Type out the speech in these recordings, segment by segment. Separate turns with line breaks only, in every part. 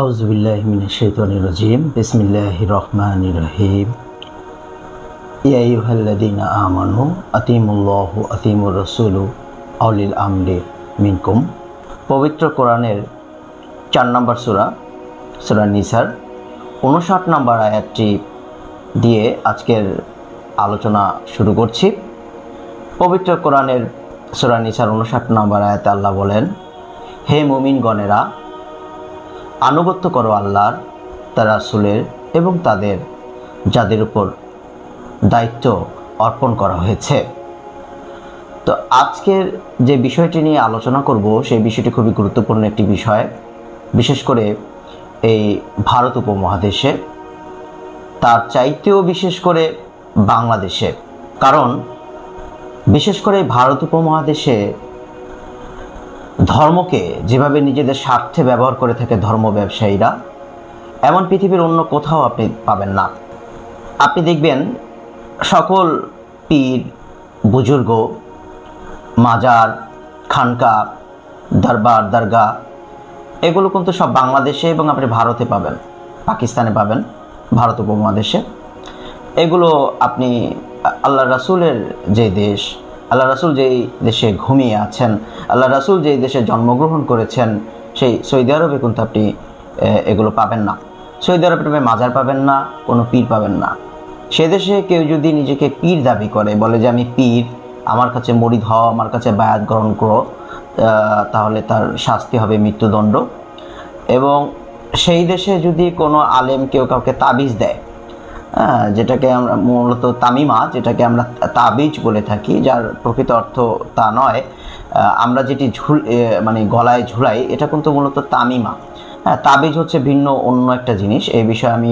আউযুবিল্লাহি মিনাশ শাইতানির রাজিম। বিসমিল্লাহির রহমানির রহিম। ইয়া আইয়ুহাল্লাযীনা আমানু আতিমুল্লাহু আতিমুর রাসূলু আউলিল আমরি মিনকুম। পবিত্র কোরআনের 4 নম্বর সূরা সূরা নিসার 59 নম্বর আয়াতটি দিয়ে আজকের আলোচনা শুরু করছি। পবিত্র কোরআনের সূরা নিসার 59 নম্বর আয়াতে আল্লাহ বলেন, হে মুমিনগণেরা, আনুগত্য করো আল্লাহর, তার রাসূলের এবং তাদের যাদের উপর দায়িত্ব অর্পণ করা হয়েছে। তো আজকের যে বিষয়টি নিয়ে আলোচনা করব সেই বিষয়টি খুবই গুরুত্বপূর্ণ একটি বিষয়, বিশেষ করে এই ভারত উপমহাদেশে, তার চাইতেও বিশেষ করে বাংলাদেশে। কারণ বিশেষ করে ভারত উপমহাদেশে ধর্মকে যেভাবে নিজেদের স্বার্থে ব্যবহার করে থাকে ধর্ম ব্যবসায়ীরা, এমন পৃথিবীর অন্য কোথাও আপনি পাবেন না। আপনি দেখবেন সকল পীর, বুজুর্গ, মাজার, খানকা, দরবার, দরগা, এগুলো কিন্তু সব বাংলাদেশে এবং আপনি ভারতে পাবেন, পাকিস্তানে পাবেন, ভারত উপমহাদেশে। এগুলো আপনি আল্লাহ রাসূলের যে দেশ, আল্লাহ রাসূল যেই দেশে ঘুমিয়ে আছেন, আল্লাহ রাসূল যেই দেশে জন্মগ্রহণ করেছেন, সেই সৌদি আরবে কিন্তু আপনি এগুলো পাবেন না। সৌদি আরবে মাজার পাবেন না, কোনো পীর পাবেন না। সে দেশে কেউ যদি নিজেকে পীর দাবি করে, বলে যে আমি পীর, আমার কাছে মুরিদ হও, আমার কাছে বায়াত গ্রহণ করো, তাহলে তার শাস্তি হবে মৃত্যুদণ্ড। এবং সেই দেশে যদি কোনো আলেম কেউ কাউকে তাবিজ দেয়, যেটাকে আমরা মূলত তামিমা, যেটাকে আমরা তাবিজ বলে থাকি, যার প্রকৃত অর্থ তা নয়, আমরা যেটি মানে গলায় ঝুলাই, এটা কিন্তু মূলত তামিমা। তাবিজ হচ্ছে ভিন্ন অন্য একটা জিনিস। এই বিষয়ে আমি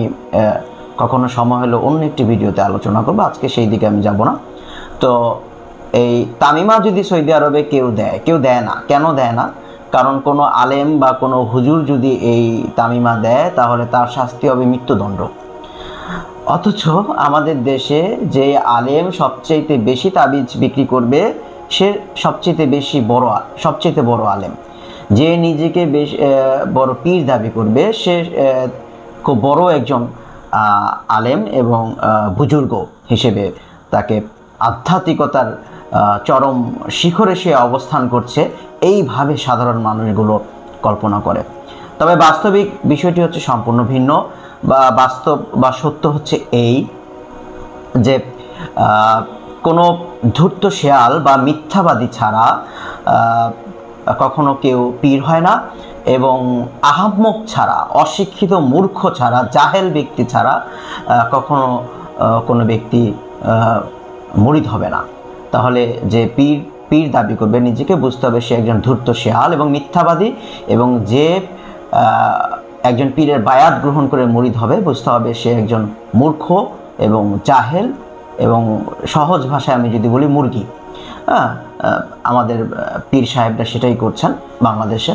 কখনো সময় হলো অন্য একটি ভিডিওতে আলোচনা করবো, আজকে সেই দিকে আমি যাব না। তো এই তামিমা যদি সৌদি আরবে কেউ দেয় না। কেন দেয় না? কারণ কোনো আলেম বা কোনো হুজুর যদি এই তামিমা দেয়, তাহলে তার শাস্তি হবে মৃত্যুদণ্ড। অথচ আমাদের দেশে যে আলেম সবচেয়ে বেশি তাবিজ বিক্রি করবে, সে সবচেয়ে বড় আলেম। যে নিজেকে বড় পীর দাবি করবে, সে খুব বড় একজন আলেম এবং বুজুর্গ হিসেবে তাকে আধ্যাত্মিকতার চরম শিখরে সে অবস্থান করছে, এইভাবে সাধারণ মানুষগুলো কল্পনা করে। তবে বাস্তবিক বিষয়টি হচ্ছে সম্পূর্ণ ভিন্ন। বা বাস্তব বা সত্য হচ্ছে এই যে কোনো ধূর্ত শেয়াল বা মিথ্যাবাদী ছাড়া কখনো কেউ পীর হয় না, এবং আহাম্মক ছাড়া, অশিক্ষিত মূর্খ ছাড়া, জাহেল ব্যক্তি ছাড়া কখনো কোনো ব্যক্তি মুরিদ হবে না। তাহলে যে পীর দাবি করবে, নিজেকে বুঝতে হবে সে একজন ধূর্ত শেয়াল এবং মিথ্যাবাদী, এবং যে একজন পীরের বায়াত গ্রহণ করে মুরিদ হবে, বুঝতে হবে সে একজন মূর্খ এবং জাহেল, এবং সহজ ভাষায় আমি যদি বলি মুরগি। আমাদের পীর সাহেবরা সেটাই করছেন বাংলাদেশে।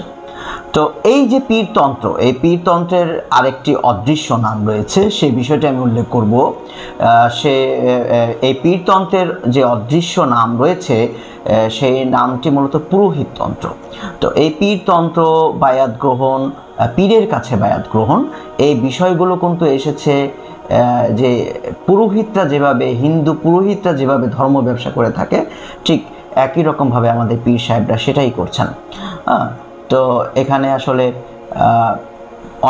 তো এই যে পীরতন্ত্র, এই পীরতন্ত্রের আরেকটি অদৃশ্য নাম রয়েছে, সেই বিষয়টি আমি উল্লেখ করব। এই পীরতন্ত্রের যে অদৃশ্য নাম রয়েছে, সেই নামটি মূলত পুরোহিততন্ত্র। তো এই পীরতন্ত্র, বায়াত গ্রহণ, পীরের কাছে বায়াত গ্রহণ, এই বিষয়গুলো কিন্তু এসেছে যে পুরোহিতরা যেভাবে, হিন্দু পুরোহিতরা যেভাবে ধর্ম ব্যবসা করে থাকে, ঠিক একই রকমভাবে আমাদের পীর সাহেবরা সেটাই করছেন। তো এখানে আসলে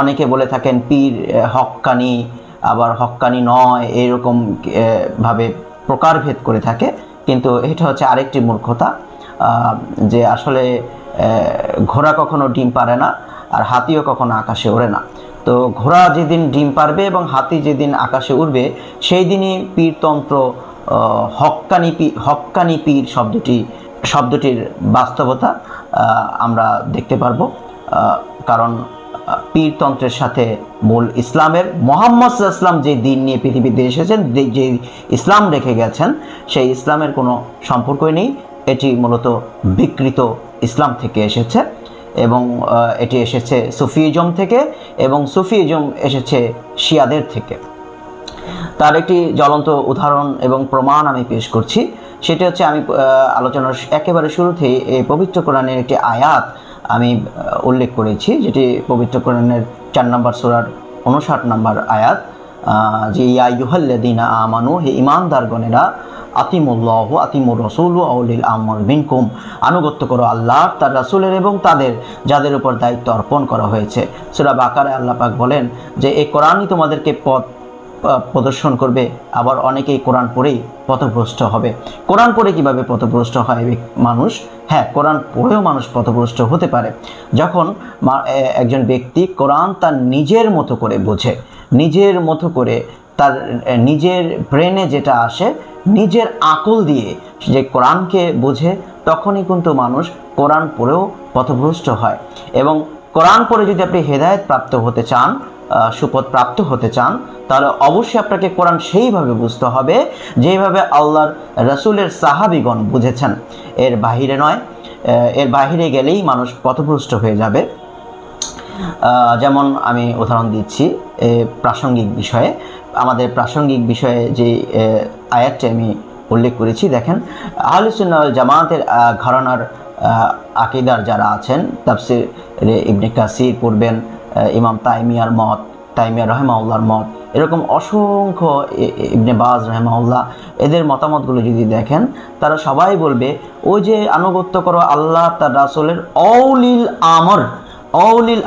অনেকে বলে থাকেন পীর হক্কানি, আবার হক্কানি নয়, এরকম ভাবে প্রকারভেদ করে থাকে। কিন্তু এটা হচ্ছে আরেকটি মূর্খতা, যে আসলে ঘোড়া কখনো ডিম পারে না, আর হাতিও কখনো আকাশে ওড়ে না। তো ঘোড়া যেদিন ডিম পারবে এবং হাতি যেদিন আকাশে উড়বে, সেই দিনই পীরতন্ত্র, হক্কানি পীর শব্দটির বাস্তবতা আমরা দেখতে পারবো। কারণ পীরতন্ত্রের সাথে মূল ইসলামের, মুহাম্মদ সাল্লাল্লাহু আলাইহি ওয়াসাল্লাম যে দিন নিয়ে পৃথিবীতে এসেছেন, যে ইসলাম রেখে গেছেন, সেই ইসলামের কোনো সম্পর্কই নেই। এটি মূলত বিকৃত ইসলাম থেকে এসেছে, এবং এটি এসেছে সুফিজম থেকে, এবং সুফিজম এসেছে শিয়াদের থেকে। তার একটি জ্বলন্ত উদাহরণ এবং প্রমাণ আমি পেশ করছি। সেটা হচ্ছে, আমি আলোচনার একেবারে শুরুতেই এই পবিত্র কোরআনের একটি আয়াত আমি উল্লেখ করেছি, যেটি পবিত্র কোরআনের 4 নম্বর সূরার 59 নম্বর আয়াত, যে ইয়া আইয়ুহাল্লাযীনা আমানু, হে ঈমানদারগণেরা, আতিমুল্লাহ আতিমুর রাসূল আউলিল আমর মিনকুম, আনুগত্য করো আল্লাহ, তার রাসূলের এবং তাদের যাদের উপর দায়িত্ব অর্পণ করা হয়েছে। সূরা বাকারায় আল্লাহ পাক বলেন যে এই কোরআনই তোমাদেরকে পথ প্রদর্শন করবে। আবার অনেকেই কোরআন পড়েই পথভ্রষ্ট হবে। কোরআন পড়ে কিভাবে পথভ্রষ্ট হয় মানুষ? হ্যাঁ, কোরআন পড়েও মানুষ পথভ্রষ্ট হতে পারে। যখন একজন ব্যক্তি কোরআন তার নিজের মতো করে বোঝে, নিজের মতো করে তার নিজের ব্রেনে যেটা আসে, নিজের আকল দিয়ে যে কোরআনকে বোঝে, তখনই কিন্তু মানুষ কোরআন পড়েও পথভ্রষ্ট হয়। এবং কোরআন পড়ে যদি আপনি হেদায়েত প্রাপ্ত হতে চান, সুপথ প্রাপ্ত হতে চান, তাহলে অবশ্যই আপনাকে কোরআন সেইভাবে বুঝতে হবে যেভাবে আল্লাহর রাসূলের সাহাবীগণ বুঝেছেন। এর বাহিরে নয়। এর বাহিরে গেলেই মানুষ পথভ্রষ্ট হয়ে যাবে। যেমন আমি উদাহরণ দিচ্ছি প্রাসঙ্গিক বিষয়ে। আমাদের প্রাসঙ্গিক বিষয়ে যে আয়াতটি আমি উল্লেখ করেছি, দেখেন, আহলে সুন্নাহ ওয়াল জামাতের ঘরানার আকীদার যারা আছেন, তাফসীরে ইবনে কাসির পড়বেন, ইমাম তাইমিয়ার মত, তাইমিয়া রাহিমাহুল্লাহর মত, এরকম অসংখ্য, ইবনে বাজ রাহিমাহুল্লাহ, এদের মতামতগুলো যদি দেখেন, তারা সবাই বলবে ওই যে আনুগত্য করো আল্লাহ তার রাসূলের অউলিল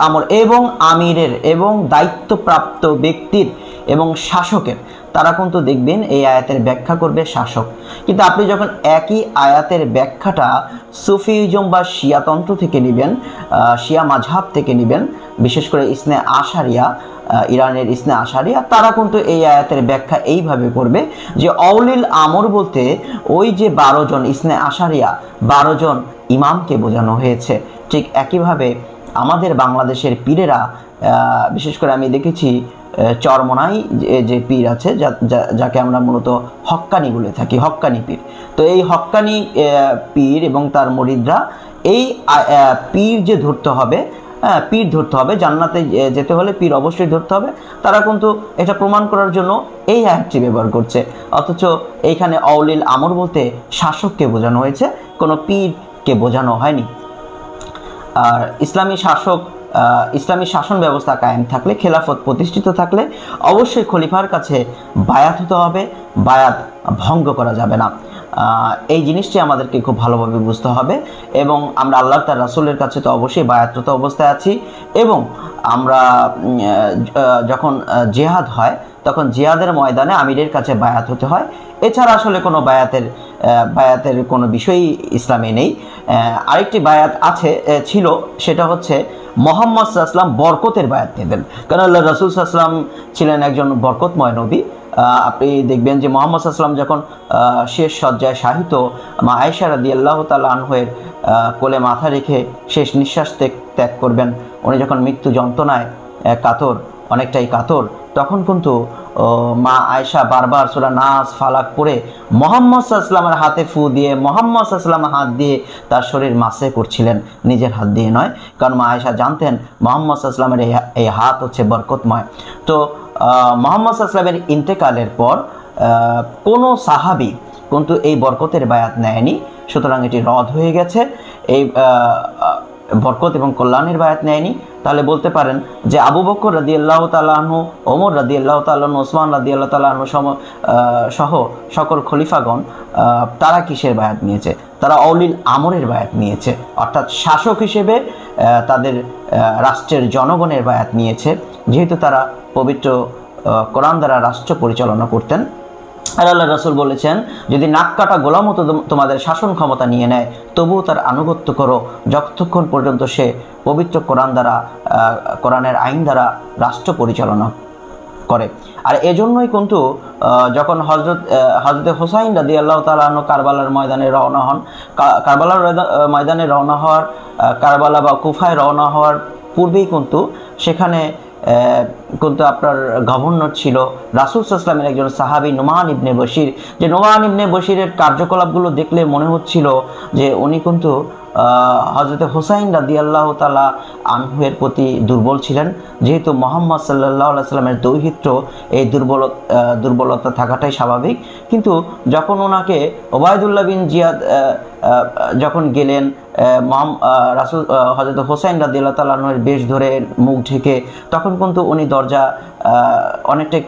আমর এবং আমিরের এবং দায়িত্বপ্রাপ্ত ব্যক্তির এবং শাসকের, তারা কিন্তু দেখবেন এই আয়াতের ব্যাখ্যা করবে শাসক। কিন্তু আপনি যখন একই আয়াতের ব্যাখ্যাটা সুফিজম বা শিয়াতন্ত্র থেকে নেবেন, শিয়া মাযহাব থেকে নেবেন, বিশেষ করে ইসনে আশারিয়া, ইরানের ইসনে আশারিয়া, তারা কিন্তু এই আয়াতের ব্যাখ্যা এইভাবে করবে যে অউলিল আমর বলতে ওই যে 12 জন ইসনে আশারিয়া, 12 জন ইমামকে বোঝানো হয়েছে। ঠিক একইভাবে আমাদের বাংলাদেশের পীরেরা, বিশেষ করে আমি দেখেছি চরমনাই যে পীর আছে, যাকে আমরা মূলত হক্কানি বলে থাকি, হক্কানি পীর। তো এই হক্কানি পীর এবং তার মুরিদরা এই পীর যে ধরতে হবে, পীর ধরতে হবে, জান্নাতে যেতে হলে পীর অবশ্যই ধরতে হবে, তারা কিন্তু এটা প্রমাণ করার জন্য এই আয়াতটি ব্যবহার করছে। অথচ এইখানে অউলিল আমর বলতে শাসককে বোঝানো হয়েছে, কোনো পীরকে বোঝানো হয়নি। আর ইসলামী শাসন ব্যবস্থা কায়েম থাকলে, খেলাফত প্রতিষ্ঠিত থাকলে অবশ্যই খলিফার কাছে বায়াত হতে হবে, বায়াত ভঙ্গ করা যাবে না। এই জিনিসটি আমাদেরকে খুব ভালোভাবে বুঝতে হবে। এবং আমরা আল্লাহ তার রাসূলের কাছে তো অবশ্যই বায়াতরত অবস্থায় আছি। এবং আমরা যখন জিহাদ হয়, তখন জিহাদের ময়দানে আমিরের কাছে বায়াত হতে হয়। এছাড়া আসলে কোনো বায়াতের কোনো বিষয়ই ইসলামে নেই। আরেকটি বায়াত ছিল, সেটা হচ্ছে মুহাম্মদ সাল্লাল্লাহু আলাইহি ওয়াসাল্লাম বরকতের বায়াত নিতেন, কারণ আল্লাহ রাসূল সাল্লাল্লাহু আলাইহি ওয়াসাল্লাম ছিলেন একজন বরকতময় নবী। আপনি দেখবেন যে মুহাম্মদ সাল্লাল্লাহু আলাইহি ওয়াসাল্লাম যখন শেষ শয্যায় শায়িত, মা আয়েশা রাদিয়াল্লাহু তাআলা আনহার কোলে মাথা রেখে শেষ নিঃশ্বাস ত্যাগ করবেন, উনি যখন মৃত্যু যন্ত্রণায় কাতর, অনেকটাই কাতর, তখন কিন্তু মা আয়েশা বারবার সূরা নাস, ফালাক পড়ে মুহাম্মদ সাল্লাল্লাহু আলাইহি ওয়াসাল্লামের হাতে ফু দিয়ে মুহাম্মদ সাল্লাল্লাহু আলাইহি ওয়াসাল্লামের হাত দিয়ে তার শরীর মাসে করছিলেন, নিজের হাত দিয়ে নয়। কারণ মা আয়েশা জানতেন মুহাম্মদ সাল্লাল্লাহু আলাইহি ওয়াসাল্লামের এই হাত হচ্ছে বরকতময়। তো মুহাম্মদ সাল্লাল্লাহু আলাইহি ওয়াসাল্লামের ইন্তেকালের পর কোনো সাহাবী কিন্তু এই বরকতের বায়াত নেয়নি, সুতরাং এটি রদ হয়ে গেছে। এই বরকত এবং কল্যাণের বায়াত নেয়নি। তাহলে বলতে পারেন যে আবু বকর রাদিয়াল্লাহু তাআলা আনহু, ওমর রাদিয়াল্লাহু তাআলা আনহু, ওসমান রাদিয়াল্লাহু তাআলা আনহু সহ সকল খলিফাগণ তারা কিসের বায়াত নিয়েছে? তারা অউলিল আমরের বায়াত নিয়েছে, অর্থাৎ শাসক হিসেবে তাদের রাষ্ট্রের জনগণের বায়াত নিয়েছে, যেহেতু তারা পবিত্র কোরআন দ্বারা রাষ্ট্র পরিচালনা করতেন। আর আল্লাহ রাসূল বলেছেন, যদি নাক কাটা গোলামও তোমাদের শাসন ক্ষমতা নিয়ে নেয়, তবুও তার আনুগত্য করো যতক্ষণ পর্যন্ত সে পবিত্র কোরআনের আইন দ্বারা রাষ্ট্র পরিচালনা করে। আর এজন্যই কিন্তু যখন হযরতে হুসাইন রাদিয়াল্লাহু তাআলা আনহু কারবালার ময়দানে রওনা হন, কারবালার ময়দানে রওনা হওয়ার, কারবালা বা কুফায় রওনা হওয়ার পূর্বেই কিন্তু সেখানে কিন্তু আপনার গভর্নর ছিল রাসূল সাল্লাল্লাহু আলাইহি ওয়াসাল্লামের একজন সাহাবী নোমান ইবনে বশির। যে নোমান ইবনে বশিরের কার্যকলাপগুলো দেখলে মনে হচ্ছিল যে উনি কিন্তু হযরতে হুসাইন রাদিয়াল্লাহু তাআলা আনহুর প্রতি দুর্বল ছিলেন, যেহেতু মুহাম্মদ সাল্লাল্লাহু আলাইহি ওয়াসাল্লামের দৌহিত্র, এই দুর্বলতা থাকাটাই স্বাভাবিক। কিন্তু যখন ওনাকে ওবায়দুল্লাহ বিন জিয়াদ যখন গেলেন রাসূল হযরত হোসাইন রাদিয়াল্লাহু তাআলা আনহুর বেশ ধরে মুখ ঢেকে, তখন কিন্তু উনি অনেকটাই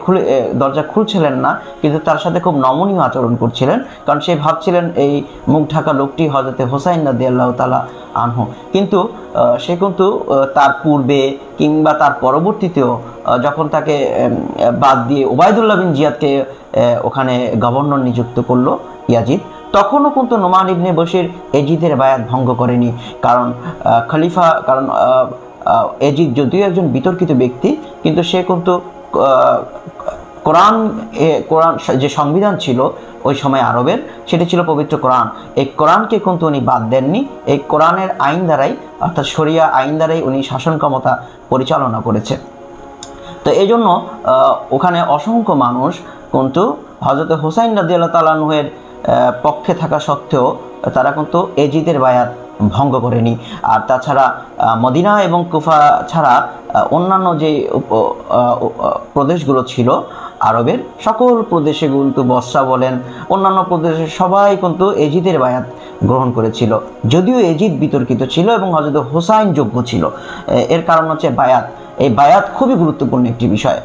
দরজা খুলছিলেন না, কিন্তু তার সাথে খুব নমনীয় আচরণ করছিলেন, কারণ সে ভাবছিলেন এই মুখ ঢাকা লোকটি হযরত হোসাইন রাদিয়াল্লাহু তাআলা আনহু। কিন্তু সে কিন্তু তার পূর্বে কিংবা তার পরবর্তীতেও যখন তাকে বাদ দিয়ে উবাইদুল্লাহ বিন জিয়াদকে ওখানে গভর্নর নিযুক্ত করলো ইয়াজিদ, তখনও কিন্তু নোমান ইবনে বশির এজিদের বায়াত ভঙ্গ করেনি। কারণ এজিদ যদিও একজন বিতর্কিত ব্যক্তি, কিন্তু সে কিন্তু কোরআন যে সংবিধান ছিল ওই সময় আরবের, সেটি ছিল পবিত্র কোরআন। এই কোরআনকে কিন্তু উনি বাদ দেননি। এই কোরআনের আইন দ্বারাই, অর্থাৎ শরিয়া আইন দ্বারাই উনি শাসন ক্ষমতা পরিচালনা করেছে। তো এই জন্য ওখানে অসংখ্য মানুষ কিন্তু হযরত হোসাইন রাদিয়াল্লাহু তাআলা আনহুর পক্ষে থাকা সত্ত্বেও তারা কিন্তু এজিদের বায়াত ভঙ্গ করেনি। আর তাছাড়া মদিনা এবং কুফা ছাড়া অন্যান্য যে প্রদেশগুলো ছিল আরবের, সকল প্রদেশে কিন্তু বসরা বলেন, অন্যান্য প্রদেশে সবাই কিন্তু এজিদের বায়াত গ্রহণ করেছিল, যদিও এজিদ বিতর্কিত ছিল এবং হযরত হোসাইন যোগ্য ছিল। এর কারণ হচ্ছে বায়াত। এই বায়াত খুবই গুরুত্বপূর্ণ একটি বিষয়।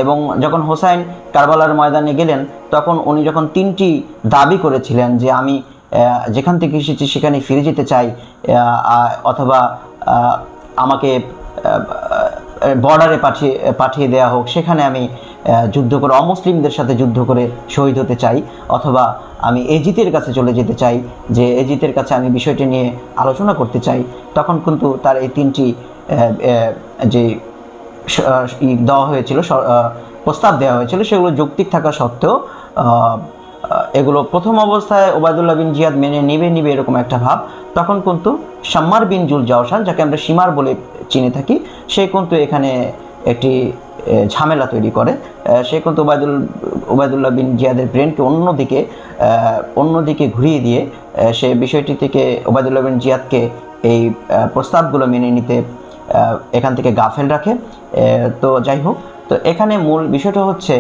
এবং যখন হোসাইন কারবালার ময়দানে গেলেন, তখন উনি যখন 3টি দাবি করেছিলেন যে আমি যেখান থেকে এসেছি সেখানে ফিরে যেতে চাই, অথবা আমাকে বর্ডারে পাঠিয়ে দেওয়া হোক, সেখানে আমি যুদ্ধ করে অমুসলিমদের সাথে যুদ্ধ করে শহীদ হতে চাই, অথবা আমি এজিদের কাছে চলে যেতে চাই, যে এজিদের কাছে আমি বিষয়টি নিয়ে আলোচনা করতে চাই। তখন কিন্তু তার এই 3টি যে দেওয়া হয়েছিল, প্রস্তাব দেওয়া হয়েছিল, সেগুলো যৌক্তিক থাকা সত্ত্বেও এগুলো প্রথম অবস্থায় ওবায়দুল্লাহ বিন জিয়াদ মেনে নিবে এরকম একটা ভাব। তখন কিন্তু শাম্মার বিন জুল জাওশান, যাকে আমরা সীমার বলে চিনে থাকি, সে কিন্তু এখানে একটি ঝামেলা তৈরি করে। সে কিন্তু ওবায়দুল্লাহ বিন জিয়াদের ব্রেনকে অন্যদিকে ঘুরিয়ে দিয়ে সে বিষয়টি থেকে ওবায়দুল্লাহ বিন জিয়াদকে এই প্রস্তাবগুলো মেনে নিতে এখান থেকে গাফেল রাখে। তো যাই হোক, তো এখানে মূল বিষয়টা হচ্ছে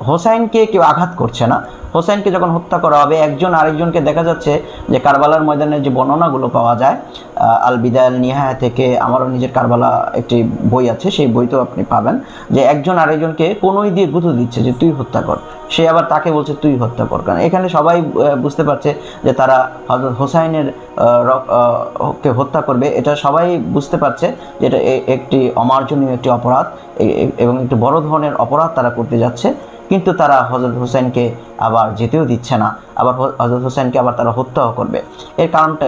হোসাইনকে কেউ আঘাত করছে না। হোসাইনকে যখন হত্যা করা হবে, একজন আরেকজনকে দেখা যাচ্ছে যে কারবালার ময়দানের যে বর্ণনাগুলো পাওয়া যায় আল বিদায় আল নিহায়া থেকে, আমারও নিজের কারবালা একটি বই আছে, সেই বইতেও আপনি পাবেন যে একজন আরেকজনকে কোনোই দিয়ে গুঁতো দিচ্ছে যে তুই হত্যা কর, সে আবার তাকে বলছে তুই হত্যা কর। কারণ এখানে সবাই বুঝতে পারছে যে তারা হযরত হোসাইনের কে হত্যা করবে, এটা সবাই বুঝতে পারছে যে এটা একটি অমার্জনীয় একটি অপরাধ এবং একটি বড় ধরনের অপরাধ তারা করতে যাচ্ছে। কিন্তু তারা হযরত হোসেনকে আবার যেতেও দিচ্ছে না, আবার হযরত হোসেনকে আবার তারা হত্যাও করবে। এর কারণটা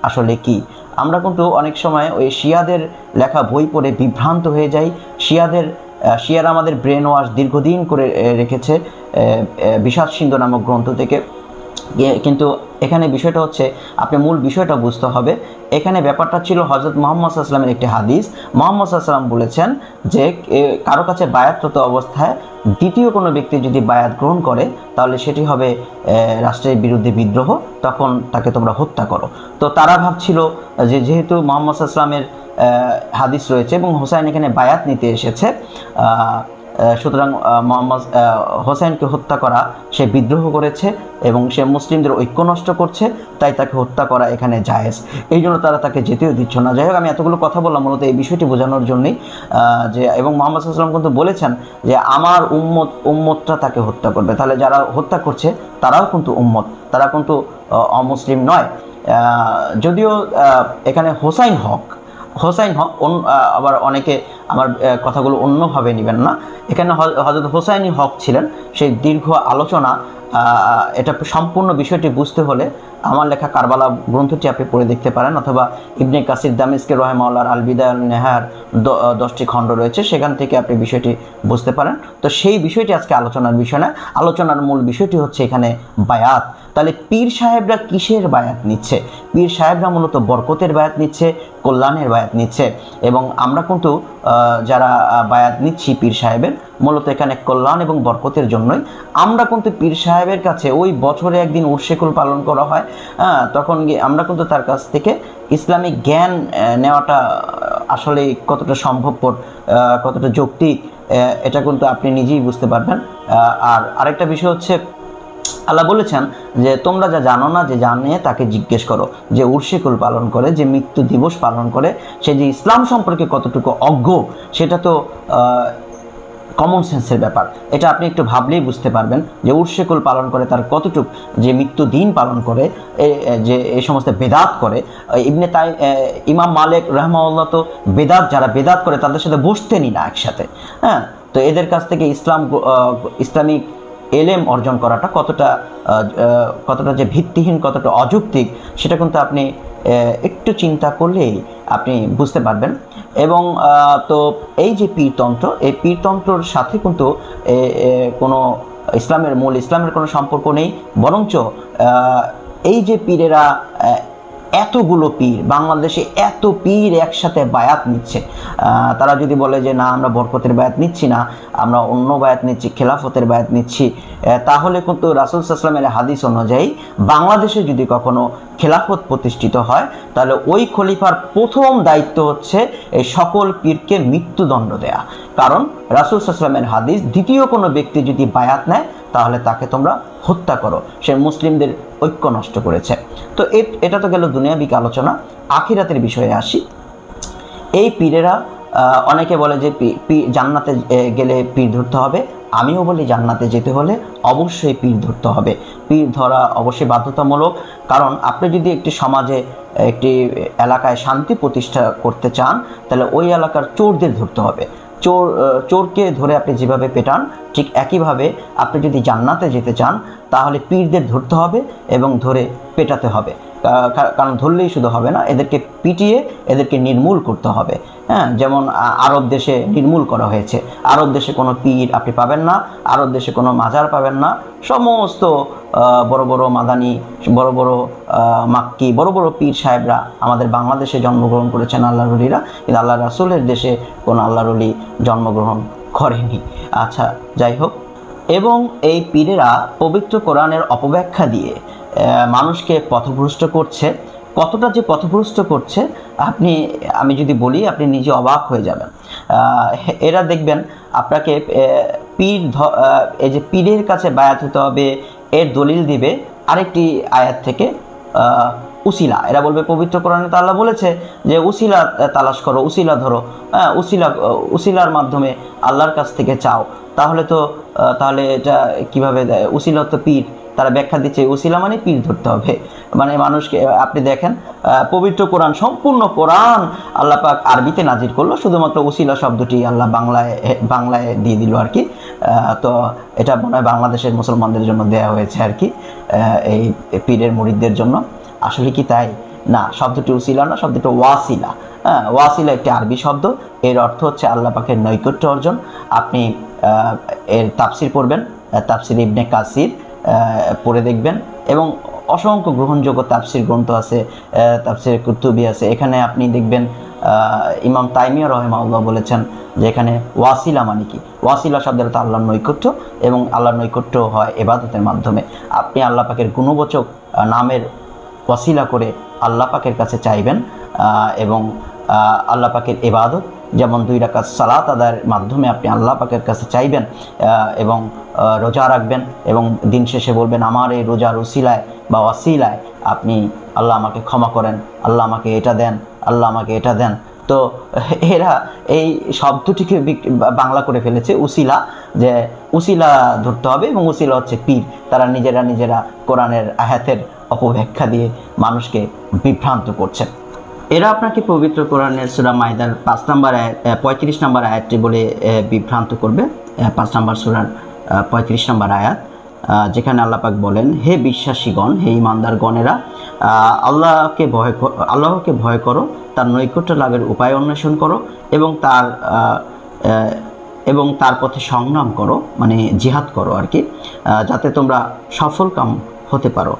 আসলে কি? আমরা কিন্তু অনেক সময় ওই শিয়াদের লেখা বই পড়ে বিভ্রান্ত হয়ে যাই। শিয়ারা আমাদের ব্রেন ওয়াশ দীর্ঘদিন করে রেখেছে বিষাদ সিন্ধু নামক গ্রন্থ থেকে। কিন্তু এখানে বিষয়টা হচ্ছে, আপনি মূল বিষয়টা বুঝতে হবে। এখানে ব্যাপারটা ছিল হযরত মুহাম্মদ সাল্লাল্লাহু আলাইহি ওয়াসাল্লামের একটি হাদিস। মুহাম্মদ সাল্লাল্লাহু আলাইহি ওয়াসাল্লাম বলেছেন যে কারো কাছে বায়াতরত অবস্থায় দ্বিতীয় কোনো ব্যক্তি যদি বায়াত গ্রহণ করে, তাহলে সেটি হবে রাষ্ট্রের বিরুদ্ধে বিদ্রোহ, তখন তাকে তোমরা হত্যা করো। তো তারা ভাবছিল যে যেহেতু মুহাম্মদ সাল্লাল্লাহু আলাইহি ওয়াসাল্লামের হাদিস রয়েছে এবং হোসাইন এখানে বায়াত নিতে এসেছে, সুতরাং মোহাম্মদ হোসেনকে হত্যা করা, সে বিদ্রোহ করেছে এবং সে মুসলিমদের ঐক্য নষ্ট করছে, তাই তাকে হত্যা করা এখানে জায়েজ। এই জন্য তারা তাকে যেতেও দিচ্ছ না। যাই হোক, আমি এতগুলো কথা বললাম মূলত এই বিষয়টি বোঝানোর জন্যই যে, এবং মুহাম্মদ সাল্লাল্লাহু আলাইহি ওয়াসাল্লাম কিন্তু বলেছেন যে আমার উম্মতটা তাকে হত্যা করবে। তাহলে যারা হত্যা করছে তারাও কিন্তু উম্মত, তারা কিন্তু অমুসলিম নয়। যদিও এখানে হোসাইন হক, আবার অনেকে আমার কথাগুলো অন্যভাবে নেবেন না। এখানে হযরত হোসাইনই হক ছিলেন। সেই দীর্ঘ আলোচনা, এটা সম্পূর্ণ বিষয়টি বুঝতে হলে আমার লেখা কারবালা গ্রন্থটি আপনি পড়ে দেখতে পারেন, অথবা ইবনে কাসির দামেস্কি রাহিমাহুল্লাহর আল বিদায় আল নিহায়ার 10টি খণ্ড রয়েছে, সেখান থেকে আপনি বিষয়টি বুঝতে পারেন। তো সেই বিষয়টি আজকে আলোচনার বিষয় না। আলোচনার মূল বিষয়টি হচ্ছে এখানে বায়াত। তাহলে পীর সাহেবরা কিসের বায়াত নিচ্ছে? পীর সাহেবরা মূলত বরকতের বায়াত নিচ্ছে, কল্যাণের বায়াত নিচ্ছে। এবং আমরা কিন্তু যারা বায়াত নিচ্ছি পীর সাহেবের, মূলত এখানে কল্যাণ এবং বরকতের জন্যই। আমরা কিন্তু পীর সাহেবের কাছে ওই বছরে একদিন উরশেকুল পালন করা হয়, তখন গিয়ে আমরা কিন্তু তার কাছ থেকে ইসলামিক জ্ঞান নেওয়াটা আসলে কতটা সম্ভবপর, কতটা যৌক্তিক, এটা কিন্তু আপনি নিজেই বুঝতে পারবেন। আর আরেকটা বিষয় হচ্ছে, আল্লাহ বলেছেন যে তোমরা যা জানো না, যে জানে তাকে জিজ্ঞেস করো। যে উর্শিকুল পালন করে, যে মৃত্যু দিবস পালন করে, সে যে ইসলাম সম্পর্কে কতটুকু অজ্ঞ সেটা তো কমন সেন্সের ব্যাপার। এটা আপনি একটু ভাবলেই বুঝতে পারবেন যে উর্শিকুল পালন করে তার কতটুকু, যে মৃত্যু দিন পালন করে, যে এই সমস্ত বেদাত করে। ইমাম মালিক রাহমাহুল্লাহ তো যারা বেদাত করে তাদের সাথে বসতেনই না একসাথে। হ্যাঁ, তো এদের কাছ থেকে ইসলামিক এলেম অর্জন করাটা কতটা যে ভিত্তিহীন, কতটা অযৌক্তিক, সেটা কিন্তু আপনি একটু চিন্তা করলেই আপনি বুঝতে পারবেন। এবং তো এই যে পীরতন্ত্র, এই পীরতন্ত্রর সাথে কিন্তু কোনো ইসলামের কোনো সম্পর্ক নেই। বরঞ্চ এই যে পীরেরা, এতগুলো পীর, বাংলাদেশে এত পীর একসাথে বায়াত নিচ্ছে, তারা যদি বলে যে না আমরা বরকতের বায়াত নিচ্ছি না, আমরা অন্য বায়াত নিচ্ছি, খেলাফতের বায়াত নিচ্ছি, তাহলে কিন্তু রাসূল সাল্লাল্লাহু আলাইহি ওয়াসাল্লামের হাদিস অনুযায়ী বাংলাদেশে যদি কখনো খেলাফত প্রতিষ্ঠিত হয়, তাহলে ওই খলিফার প্রথম দায়িত্ব হচ্ছে এই সকল পীরকে মৃত্যুদণ্ড দেয়া। কারণ রাসূল সাল্লাল্লাহু আলাইহি ওয়াসাল্লামের হাদিস, দ্বিতীয় কোনো ব্যক্তি যদি বায়াত নেয় তাহলে তাকে তোমরা হত্যা করো, সে মুসলিমদের ঐক্য নষ্ট করেছে। তো এটা তো গেল দুনিয়াবিক আলোচনা। আখিরাতের বিষয়ে আসি। এই পীরেরা, অনেকে বলে যে জান্নাতে গেলে পীর ধরতে হবে। আমিও বলি জান্নাতে যেতে হলে অবশ্যই পীর ধরতে হবে। পীর ধরা অবশ্যই বাধ্যতামূলক। কারণ আপনি যদি একটি সমাজে, একটি এলাকায় শান্তি প্রতিষ্ঠা করতে চান, তাহলে ওই এলাকার চোরদের ধরতে হবে। চোরকে ধরে আপনি যেভাবে পেটান, ঠিক একইভাবে আপনি যদি জান্নাতে যেতে চান তাহলে পীরদের ধরতে হবে এবং ধরে পেটাতে হবে। কারণ ধরলেই শুধু হবে না, এদেরকে পিটিয়ে এদেরকে নির্মূল করতে হবে। হ্যাঁ, যেমন আরব দেশে নির্মূল করা হয়েছে। আরব দেশে কোনো পীর আপনি পাবেন না, আরব দেশে কোনো মাজার পাবেন না। সমস্ত বড় বড় মাদানি, বড় বড় মাক্কি, বড় বড় পীর সাহেবরা আমাদের বাংলাদেশে জন্মগ্রহণ করেছেন, আল্লাহর ওলিরা, কিন্তু আল্লাহ রাসূলের দেশে কোনো আল্লাহর ওলি জন্মগ্রহণ করেনি। আচ্ছা, যাই হোক। এবং এই পীরেরা পবিত্র কোরআনের অপব্যাখ্যা দিয়ে মানুষকে পথভ্রষ্ট করছে। কতটা যে পথভ্রষ্ট করছে আমি যদি বলি, আপনি নিজে অবাক হয়ে যাবেন। এরা দেখবেন আপনাকে এই যে পীরের কাছে বায়াত হতে হবে, এর দলিল দিবে আরেকটি আয়াত থেকে, উসিলা। এরা বলবে পবিত্র কোরআনে তো আল্লাহ বলেছে যে উসিলা তালাশ করো, উসিলা ধরো, হ্যাঁ, উসিলার মাধ্যমে আল্লাহর কাছ থেকে চাও। তাহলে এটা কিভাবে দেয়? উসিলা তো পীর। তারা ব্যাখ্যা দিচ্ছে উসিলা মানে পীর ধরতে হবে। মানে মানুষকে আপনি দেখেন, পবিত্র কোরআন, সম্পূর্ণ কোরআন আল্লাহ পাক আরবিতে নাজির করলো, শুধুমাত্র উসিলা শব্দটি আল্লাহ বাংলায় দিয়ে দিল আর কি। তো এটা মনে হয় বাংলাদেশের মুসলমানদের জন্য দেয়া হয়েছে আর কি, এই পীরের মুরিদদের জন্য। আসলে কি তাই? না, শব্দটি উসিলা না, শব্দটি ওয়াসিলা। হ্যাঁ, ওয়াসিলা একটি আরবি শব্দ। এর অর্থ হচ্ছে আল্লাহ পাকের নৈকট্য অর্জন। আপনি এর তাফসির পড়বেন, তাফসির ইবনে কাসির পড়ে দেখবেন, এবং অসংখ্য গ্রহণযোগ্য তাফসির গ্রন্থ আছে, তাফসির কুরতুবী আছে। এখানে আপনি দেখবেন ইমাম তাইমিয়া রাহিমাহুল্লাহ বলেছেন যে এখানে ওয়াসিলা মানে কি? ওয়াসিলা শব্দের অর্থ আল্লাহর নৈকট্য, এবং আল্লাহর নৈকট্য হয় ইবাদতের মাধ্যমে। আপনি আল্লাহ পাকের গুণবাচক নামের ওয়াসিলা করে আল্লাহ পাকের কাছে চাইবেন, এবং আল্লাহ পাকের ইবাদত, যেমন 2 রাকাত সালাত আদায়ের মাধ্যমে আপনি আল্লাহ পাকের কাছে চাইবেন, এবং রোজা রাখবেন, এবং দিন শেষে বলবেন আমার এই রোজার উসিলায় বা ওয়াসিলায় আপনি আল্লাহ আমাকে ক্ষমা করেন, আল্লাহ আমাকে এটা দেন, আল্লাহ আমাকে এটা দেন। তো এরা এই শব্দটিকে বাংলা করে ফেলেছে উসিলা, যে উসিলা ধরতে হবে, এবং উসিলা হচ্ছে পীর। তারা নিজেরা কোরআনের আয়াতের অপব্যাখ্যা দিয়ে মানুষকে বিভ্রান্ত করছে। এরা আপনাকে পবিত্র কোরআনের সূরা মাইদার 35 নম্বর আয়াতটি বলে বিভ্রান্ত করবে। 5 নম্বর সূরার 35 নম্বর আয়াত, যেখানে আল্লাহ পাক বলেন, হে বিশ্বাসীগণ, হে ঈমানদারগণেরা, আল্লাহকে ভয় করো, তার নৈকট্য লাভের উপায় অন্বেষণ করো, এবং তার পথে সংগ্রাম করো, মানে জিহাদ করো আর কি, যাতে তোমরা সফলকাম হতে পারো।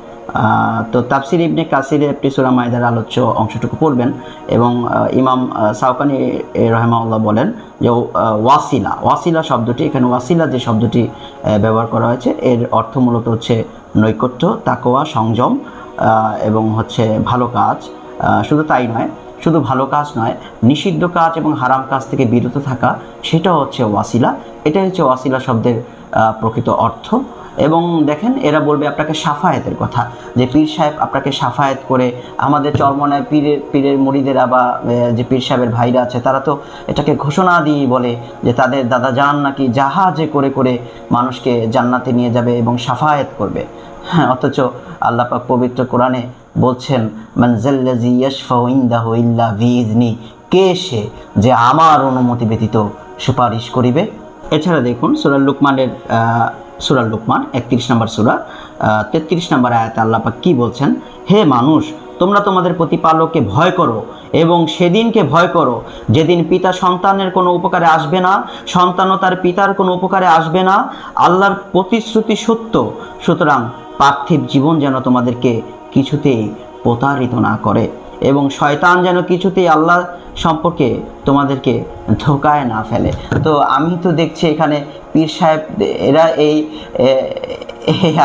তো তাফসির ইবনে কাসিরে আপনি সূরা মাইদার আলোচ্য অংশটুকু পড়বেন, এবং ইমাম সাওকানি রাহিমাহুল্লাহ বলেন যে ওয়াসিলা শব্দটি, এখানে ওয়াসিলা যে শব্দটি ব্যবহার করা হয়েছে, এর অর্থ মূলত হচ্ছে নৈকট্য, তাকওয়া, সংযম, এবং হচ্ছে ভালো কাজ। শুধু তাই নয়, শুধু ভালো কাজ নয়, নিষিদ্ধ কাজ এবং হারাম কাজ থেকে বিরত থাকা, সেটাও হচ্ছে ওয়াসিলা। এটাই হচ্ছে ওয়াসিলা শব্দের প্রকৃত অর্থ। এবং দেখেন, এরা বলবে আপনাকে সাফায়েতের কথা, যে পীর সাহেব আপনাকে সাফায়েত করে। আমাদের চরমনায় পীরের মুরিদেরা বা যে পীর সাহেবের ভাইরা আছে, তারা তো এটাকে ঘোষণা দিয়ে বলে যে তাদের দাদা যান নাকি জাহাজে করে করে মানুষকে জান্নাতে নিয়ে যাবে এবং সাফায়েত করবে। হ্যাঁ, অথচ আল্লাহ পাক পবিত্র কোরআনে বলছেন, মান যাল্লাযী ইয়াশফাউ ইনদাহু ইল্লা বিইযনি, কে সে যে আমার অনুমতি ব্যতীত সুপারিশ করিবে। এছাড়া দেখুন সূরা লুকমানের সূরা লুকমান 31 নম্বর সূরা 33 নম্বর আয়াতে আল্লাহ পাক কি বলছেন, হে মানুষ, তোমরা তোমাদের প্রতিপালককে ভয় করো এবং সেদিনকে ভয় করো যেদিন পিতা সন্তানের কোনো উপকারে আসবে না, সন্তানও তার পিতার কোনো উপকারে আসবে না। আল্লাহর প্রতিশ্রুতি সত্য, সুতরাং পার্থিব জীবন যেন তোমাদেরকে কিছুতেই প্রতারিত না করে এবং শয়তান যেন কিছুতেই আল্লাহ সম্পর্কে তোমাদেরকে ধোকায় না ফেলে। তো আমি তো দেখছি এখানে পীর সাহেব এরা এই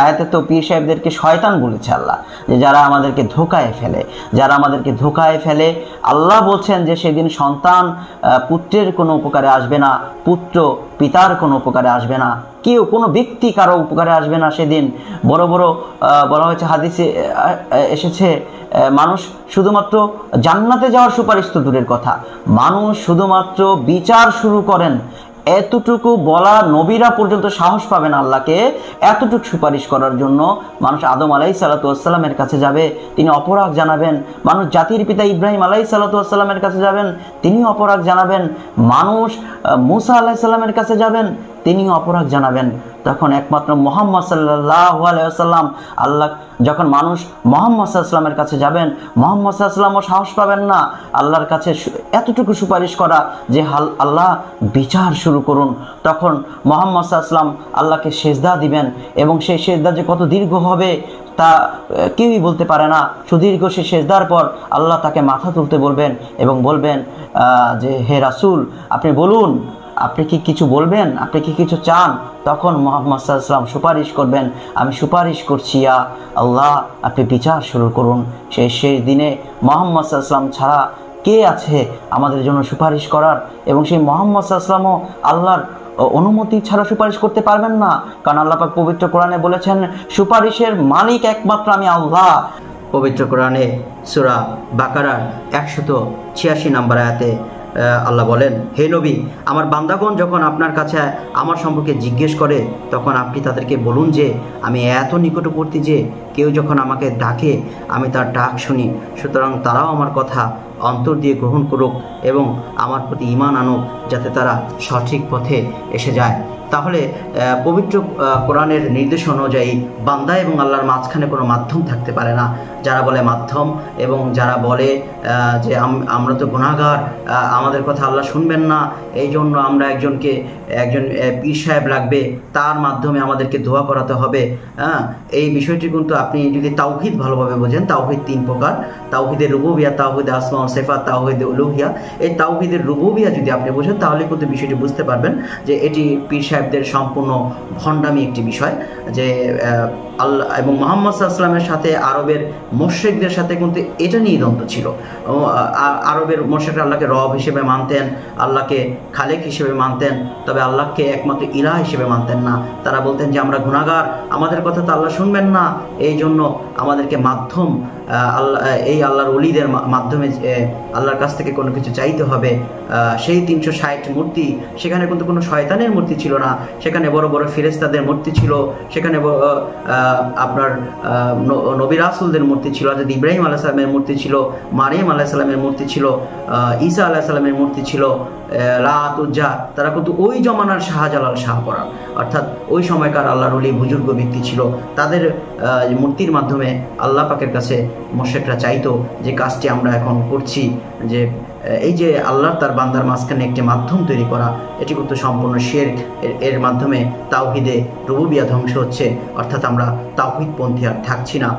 আয়াতে তো পীর সাহেবদেরকে শয়তান বলেছে আল্লাহ, যে যারা আমাদেরকে ধোকায় ফেলে, যারা আমাদেরকে ধোকায় ফেলে। আল্লাহ বলছেন যে সেদিন সন্তান পুত্রের কোনো উপকারে আসবে না, পুত্র পিতার কোনো উপকারে আসবে না, কেউ কোনো ব্যক্তি কারো উপকারে আসবে না সেদিন। বড় বড় বলা হয়েছে, হাদিসে এসেছে, মানুষ শুধুমাত্র জান্নাতে যাওয়ার সুপারিশ তো দূরের কথা, মানুষ শুধুমাত্র বিচার শুরু করেন এতটুকু বলা নবীরা পর্যন্ত সাহস পাবেন আল্লাহকে এতটুকু সুপারিশ করার জন্য। মানুষ আদম আলাইহিসসালাতু ওয়াসসালামের কাছে যাবে, তিনি অপরাগ জানাবেন। মানুষ জাতির পিতা ইব্রাহিম আলাইহিসসালাতু ওয়াসসালামের কাছে যাবেন, তিনিও অপরাগ জানাবেন। মানুষ মুসা আলাইহিসসালামের কাছে যাবেন, তিনিও অপরাগ জানাবেন। তখন একমাত্র মুহাম্মদ সাল্লাল্লাহু আলাইহি ওয়াসাল্লাম, আল্লাহ যখন মানুষ মুহাম্মদ সাল্লাল্লাহু আলাইহি ওয়াসাল্লামের কাছে যাবেন, মুহাম্মদ সাল্লাল্লাহু আলাইহি ওয়াসাল্লামও সাহস পাবেন না আল্লাহর কাছে এতটুকু সুপারিশ করা যে আল্লাহ বিচার শুরু করুন। তখন মুহাম্মদ সাল্লাল্লাহু আলাইহি ওয়াসাল্লাম আল্লাহকে সেজদা দিবেন এবং সেই সেজদা যে কত দীর্ঘ হবে তা কেউই বলতে পারে না। সুদীর্ঘ সেই সেজদার পর আল্লাহ তাকে মাথা তুলতে বলবেন এবং বলবেন যে হে রাসূল, আপনি বলুন, আপনি কি কিছু বলবেন, আপনি কি কিছু চান? তখন মুহাম্মদ সাল্লাল্লাহু আলাইহি ওয়াসাল্লাম সুপারিশ করবেন, আমি সুপারিশ করছি ইয়া আল্লাহ, আপনি বিচার শুরু করুন। সেই দিনে মুহাম্মদ সাল্লাল্লাহু আলাইহি ওয়াসাল্লাম ছাড়া কে আছে আমাদের জন্য সুপারিশ করার? এবং সেই মুহাম্মদ সাল্লাল্লাহু আলাইহি ওয়াসাল্লামও আল্লাহর অনুমতি ছাড়া সুপারিশ করতে পারবেন না, কারণ আল্লাহ পাক পবিত্র কোরআনে বলেছেন সুপারিশের মালিক একমাত্র আমি আল্লাহ। পবিত্র কোরআনে সূরা বাকারার 186 নম্বর আয়াতে আল্লাহ বলেন, হে নবী, আমার বান্দাগণ যখন আপনার কাছে আমার সম্পর্কে জিজ্ঞেস করে তখন আপনি তাদেরকে বলুন যে আমি এত নিকটবর্তী যে কেউ যখন আমাকে ডাকে আমি তার ডাক শুনি। সুতরাং তারাও আমার কথা অন্তর দিয়ে গ্রহণ করুক এবং আমার প্রতি ঈমান আনুক, যাতে তারা সঠিক পথে এসে যায়। তাহলে পবিত্র কোরআনের নির্দেশ অনুযায়ী বান্দা এবং আল্লাহর মাঝখানে কোনো মাধ্যম থাকতে পারে না। যারা বলে মাধ্যম এবং যারা বলে যে আমরা তো গুনাহগার, আমাদের কথা আল্লাহ শুনবেন না, এই জন্য আমরা একজন পীর সাহেব লাগবে, তার মাধ্যমে আমাদেরকে দোয়া করাতে হবে। এই বিষয়টি কিন্তু আপনি যদি তাওহীদ ভালোভাবে বোঝেন, তাওহীদ 3 প্রকার, তাওহীদে রুবুবিয়্যাহ, তাওহীদে আসমা ওয়া সিফাত, তাওহীদে উলুহিয়্যাহ। এই তাওহীদের রুবুবিয়্যাহ যদি আপনি বোঝেন তাহলে কিন্তু বিষয়টি বুঝতে পারবেন যে এটি পীর সাহেবদের সম্পূর্ণ ভণ্ডামি একটি বিষয়। যে আল্লাহ এবং মুহাম্মদ সাল্লাল্লাহু আলাইহি ওয়াসাল্লামের সাথে আরবের মুশরিকদের সাথে কিন্তু এটা নিয়ে দ্বন্দ্ব ছিল। আরবের মুশরিকরা আল্লাহকে রব হিসেবে মানতেন, আল্লাহকে খালেক হিসেবে মানতেন, তবে আল্লাহকে একমাত্র ইলাহ হিসেবে মানতেন না। তারা বলতেন যে আমরা গুনাহগার, আমাদের কথা তো আল্লাহ শুনবেন না, এই জন্য আমাদেরকে মাধ্যম এই আল্লাহর ওলিদের মাধ্যমে আল্লাহর কাছ থেকে কোনো কিছু চাইতে হবে। সেই 360 মূর্তি, সেখানে কিন্তু কোনো শয়তানের মূর্তি ছিল না, সেখানে বড় বড় ফেরেশতাদের মূর্তি ছিল, সেখানে আপনার নবী রাসূলদের মূর্তি ছিল, হযরত ইব্রাহিম আলাইহিস সালামের মূর্তি ছিল, মারিয়াম আলাইহিস সালামের মূর্তি ছিল, ঈসা আলাইহিস সালামের মূর্তি ছিল, লাত উজ্জা। তারা কিন্তু ওই জমানার শাহজালাল শাহপরাণ, অর্থাৎ ওই সময়কার আল্লাহর ওলি বুজুর্গ ব্যক্তি ছিল। তাদের মূর্তির মাধ্যমে আল্লাহ পাকের কাছে মুশরিকরা চাইতো যে কাজটি আমরা এখন করছি, যে এই যে আল্লাহ তার বান্দার মাঝখানে একটি মাধ্যম তৈরি করা, এটি কিন্তু সম্পূর্ণ শিরক। এর মাধ্যমে তাওহীদে রুবুবিয়্যাহ ধ্বংস হচ্ছে, অর্থাৎ আমরা তাওহীদপন্থী আর থাকছি না।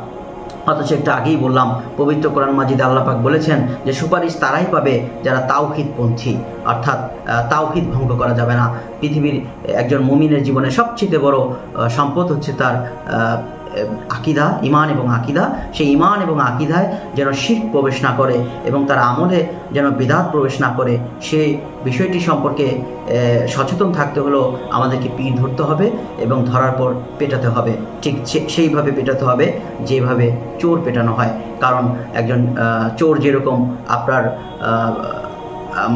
অথচ একটু আগেই বললাম, পবিত্র কোরআন মাজিদে আল্লাহ পাক বলেছেন যে সুপারিশ তারাই পাবে যারা তাওহীদপন্থী, অর্থাৎ তাওহীদ ভঙ্গ করা যাবে না। পৃথিবীর একজন মুমিনের জীবনে সবচেয়ে বড় সম্পদ হচ্ছে তার আকিদা, ইমান এবং আকিদা, সেই ইমান এবং আকিদায় যেন শিরক প্রবেশ না করে এবং তার আমলে যেন বিদআত প্রবেশ না করে, সেই বিষয়টি সম্পর্কে সচেতন থাকতে হলেও আমাদেরকে পীর ধরতে হবে এবং ধরার পর পেটাতে হবে, ঠিক সেইভাবে পেটাতে হবে যেভাবে চোর পেটানো হয়। কারণ একজন চোর যেরকম আপনার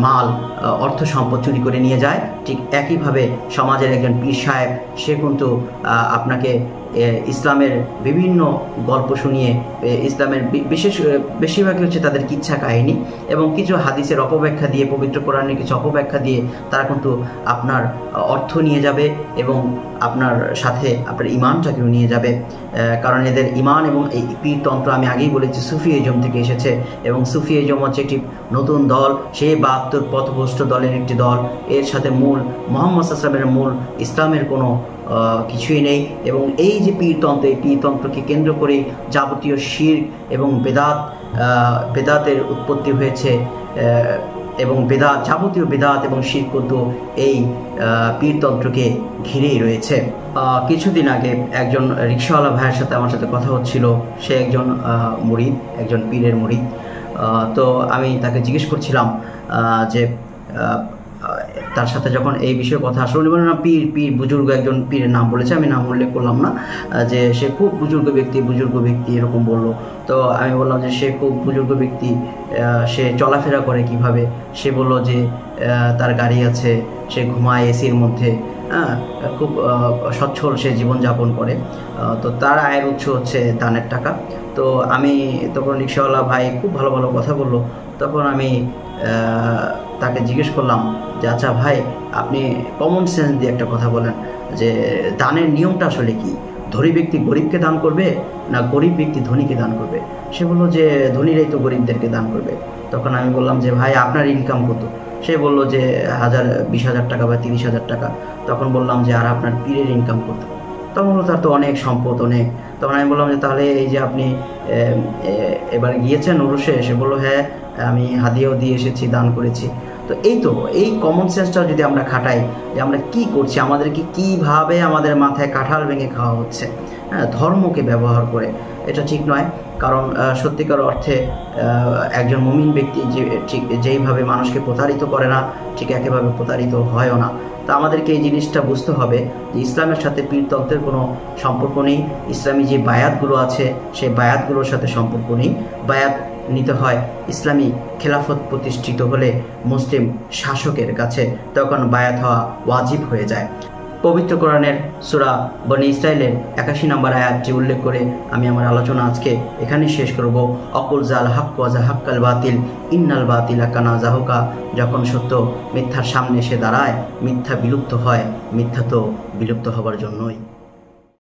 মাল, অর্থ সম্পদ চুরি করে নিয়ে যায়, ঠিক একইভাবে সমাজের একজন পীর সাহেব সে কিন্তু আপনাকে ইসলামের বিভিন্ন গল্প শুনিয়ে, ইসলামের বেশিরভাগই হচ্ছে তাদের কিচ্ছা কাহিনী এবং কিছু হাদিসের অপব্যাখ্যা দিয়ে, পবিত্র কোরআনের কিছু অপব্যাখ্যা দিয়ে তারা কিন্তু আপনার অর্থ নিয়ে যাবে এবং আপনার সাথে আপনার ইমানটাকেও নিয়ে যাবে। কারণ এদের ইমান এবং এই পীরতন্ত্র আমি আগেই বলেছি সুফিইজম থেকে এসেছে এবং সুফিইজম হচ্ছে একটি নতুন দল, সেই 72 পথভ্রষ্ট দলের একটি দল। এর সাথে মূল মুহাম্মদ সাল্লাল্লাহু আলাইহি ওয়াসাল্লামের মূল ইসলামের কোনো কিছুই নেই এবং এই যে পীরতন্ত্র, এই পীরতন্ত্রকে কেন্দ্র করে যাবতীয় শিরক এবং বেদাতের উৎপত্তি হয়েছে এবং যাবতীয় বেদাত এবং শিরক কিন্তু এই পীরতন্ত্রকে ঘিরেই রয়েছে। কিছুদিন আগে একজন রিকশাওয়ালা ভাইয়ের সাথে আমার সাথে কথা হচ্ছিল, সে একজন মুরিদ, একজন পীরের মুরিদ। তো আমি তাকে জিজ্ঞেস করছিলাম যে তার সাথে যখন এই বিষয়ে কথা আসলো, উনি বললেন না পীর বুজুর্গ, একজন পীরের নাম বলেছে, আমি নাম উল্লেখ করলাম না, যে সে খুব বুজুর্গ ব্যক্তি এরকম বললো। তো আমি বললাম যে সে খুব বুজুর্গ ব্যক্তি, সে চলাফেরা করে কিভাবে? সে বললো যে তার গাড়ি আছে, সে ঘুমায় এসির মধ্যে, খুব সচ্ছল সে জীবনযাপন করে। তো তার আয়ের উৎস হচ্ছে দানের টাকা। তো আমি তখন রিকশাওয়ালা ভাই খুব ভালো ভালো কথা বললো। তখন আমি তাকে জিজ্ঞেস করলাম যে আচ্ছা ভাই, আপনি কমন সেন্স দিয়ে একটা কথা বলেন যে দানের নিয়মটা আসলে কি? ধনী ব্যক্তি গরিবকে দান করবে না গরিব ব্যক্তি ধনীকে দান করবে? সে বললো যে ধনীরাই তো গরিবদেরকে দান করবে। তখন আমি বললাম যে ভাই আপনার ইনকাম কত? সে বললো যে 20,000 টাকা বা 30,000 টাকা। তখন বললাম যে আর আপনার পীরের ইনকাম কত? তখন বললো তার তো অনেক সম্পদ, অনেক। তখন আমি বললাম যে তাহলে এই যে আপনি এবার গিয়েছেন উরুসে? সে বললো হ্যাঁ, আমি হাদিয়াও দিয়ে এসেছি, দান করেছি। তো এই কমন সেন্সটা যদি আমরা খাটাই যে আমরা কি করছি, আমাদেরকে কিভাবে আমাদের মাথায় কাঁঠাল ভেঙে খাওয়া হচ্ছে ধর্মকে ব্যবহার করে, এটা ঠিক নয়। কারণ সত্যিকার অর্থে একজন মুমিন ব্যক্তি ঠিক যেইভাবে মানুষকে প্রতারিত করে না, ঠিক একইভাবে প্রতারিত হয়ও না। তো আমাদেরকে এই জিনিসটা বুঝতে হবে যে ইসলামের সাথে পীরতন্ত্রের কোনো সম্পর্ক নেই। ইসলামী যে বায়াতগুলো আছে সেই বায়াতগুলোর সাথে সম্পর্ক নেই। বায়াত নিতে হয় ইসলামী খেলাফত প্রতিষ্ঠিত হলে মুসলিম শাসকের কাছে, তখন বায়াত হওয়া ওয়াজিব হয়ে যায়। পবিত্র কোরআনের সূরা বনী ইসরাইলের 81 নম্বর আয়াতটি উল্লেখ করে আমি আমার আলোচনা আজকে এখানেই শেষ করব। অকুল জাল হক ওয়া জাহাক্কাল বাতিল ইন্নাল বাতিলা কানা জাহুকা। যখন সত্য মিথ্যার সামনে এসে দাঁড়ায়, মিথ্যা বিলুপ্ত হয়, মিথ্যা তো বিলুপ্ত হবার জন্যই।